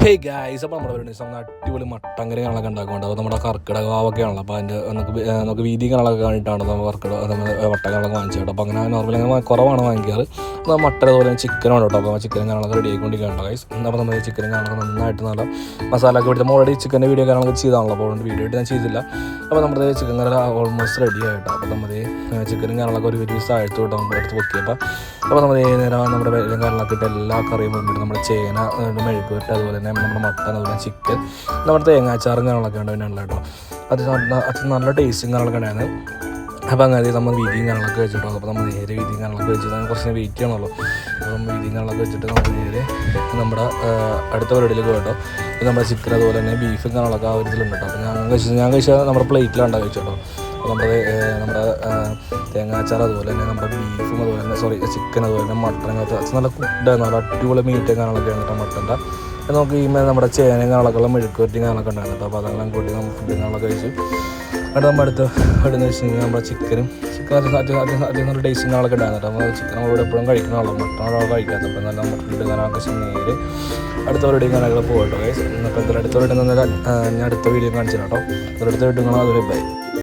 Hey guys, അപ്പോൾ നമ്മുടെ പരിപാടി അടിപൊളി മട്ടങ്കറി കാണാനൊക്കെ ഉണ്ടാക്കുന്നുണ്ട്. അപ്പോൾ നമ്മുടെ കർക്കിടക വാവൊക്കെയാണല്ലോ, അപ്പോൾ അതിൻ്റെ നമുക്ക് വീതി കാണാനൊക്കെ വേണ്ടിയിട്ടാണ് നമ്മൾ മട്ടങ്ങളൊക്കെ വാങ്ങിച്ചത്. അപ്പോൾ അങ്ങനെ നോർമലി അങ്ങനെ കുറവാണ് വാങ്ങിക്കാറ്. അപ്പോൾ മട്ടൻ അതുപോലെ ചിക്കനാണ് കേട്ടോ. അപ്പോൾ ചിക്കൻ കാണാനൊക്കെ റെഡി ആയിക്കൊണ്ടിരിക്കുകയാണ് ഗൈസ്. അപ്പോൾ നമ്മൾ ചിക്കൻ കാണാനൊക്കെ നന്നായിട്ട് നല്ല മസാല ഒക്കെ പിടിച്ച് ഓൾറെഡി ചിക്കൻ്റെ വീഡിയോ കാണാനൊക്കെ ചെയ്താണല്ലോ, അപ്പോൾ അതുകൊണ്ട് വീഡിയോ ആയിട്ട് ഞാൻ ചെയ്തില്ല. അപ്പോൾ നമ്മുടെ ചിക്കൻ കറി ഓൾമോസ്റ്റ് റെഡി ആയിട്ടോ. അപ്പോൾ നമ്മൾ ചിക്കനും കാണാനൊക്കെ ഒരു പീസ് ആഴ്ച തൊട്ട് നമ്മൾ എടുത്ത് വെക്കിയപ്പോൾ അപ്പോൾ നമ്മൾ നേരം നമ്മുടെ വെള്ളം കാണാനൊക്കെ ഇട്ട് എല്ലാ കറിയും മുമ്പിട്ട് നമ്മുടെ ചേന മെഴുക്കുവരട്ട് അതുപോലെ തന്നെ നമ്മുടെ മട്ടൻ അതുപോലെ ചിക്കൻ നമ്മുടെ തേങ്ങാച്ചാറും കാര്യങ്ങളൊക്കെ ഉണ്ട് പിന്നെ കേട്ടോ. അത് നല്ല ടേസ്റ്റും കാര്യങ്ങളൊക്കെ ഉണ്ടായിരുന്നു. അപ്പോൾ അങ്ങനെ നമ്മൾ വീതിയും കാര്യങ്ങളൊക്കെ വെച്ചിട്ടോ. അപ്പോൾ നമ്മൾ നേരെ വീതിയും കാര്യങ്ങളൊക്കെ വെച്ചിട്ട് കുറച്ച് വെയിറ്റ് ചെയ്യണമല്ലോ. അപ്പം വീതിയും കാര്യങ്ങളൊക്കെ വെച്ചിട്ട് നമ്മൾ നേരെ നമ്മുടെ അടുത്ത പരിപാടിയിലേക്ക് പോയിട്ടോ. അപ്പോൾ നമ്മുടെ ചിക്കൻ അതുപോലെ തന്നെ ബീഫും കാര്യങ്ങളൊക്കെ ആ ഒരു ഇതിലുണ്ട് കേട്ടോ. അപ്പോൾ ഞാൻ കഴിച്ചാൽ നമ്മുടെ പ്ലേറ്റിലാണ് കഴിച്ചോട്ടോ. അപ്പോൾ നമ്മുടെ തേങ്ങാച്ചാർ അതുപോലെ തന്നെ നമ്മുടെ ബീഫും അതുപോലെ തന്നെ ചിക്കൻ അതുപോലെ തന്നെ മട്ടനൊക്കെ നല്ല കുട്ടായിരുന്നു. നല്ല അടിപൊളി മീറ്റും കാര്യങ്ങളൊക്കെയാണ് കേട്ടോ മട്ടൻ്റെ. നമുക്ക് ഈ നമ്മുടെ ചേനയും കാണാനൊക്കെ മെഴുക്കുവരട്ടിയും കാണാനൊക്കെ ഉണ്ടായിരുന്നു കേട്ടോ. അപ്പോൾ അതെല്ലാം കൂട്ടി നമ്മൾ ഫുഡ് കാണാനൊക്കെ കഴിച്ചു. എന്നിട്ട് നമ്മൾ അടുത്ത് എവിടെയെന്ന് വെച്ച് കഴിഞ്ഞാൽ നമ്മുടെ ചിക്കൻ അധികം നല്ല ടേസ്റ്റും കാണാനൊക്കെ ഉണ്ടായിരുന്നു കേട്ടോ. നമ്മൾ ചിക്കൻ നമ്മളോട് എപ്പോഴും കഴിക്കണമല്ലോ, മട്ടനോട് കഴിക്കാത്ത. അപ്പോൾ നല്ല ഫുഡ് കാണാനൊക്കെ നേരെ അടുത്ത വീഡിയോ കാണാനൊക്കെ പോകട്ടോ ഗൈസ്. അപ്പോൾ എന്തായാലും അടുത്ത വീഡിയോ ഞാൻ അടുത്ത വീഡിയോ കാണിച്ചു കേട്ടോ. അടുത്ത വീഡിയോ കാണാൻ അതൊരു ബൈ.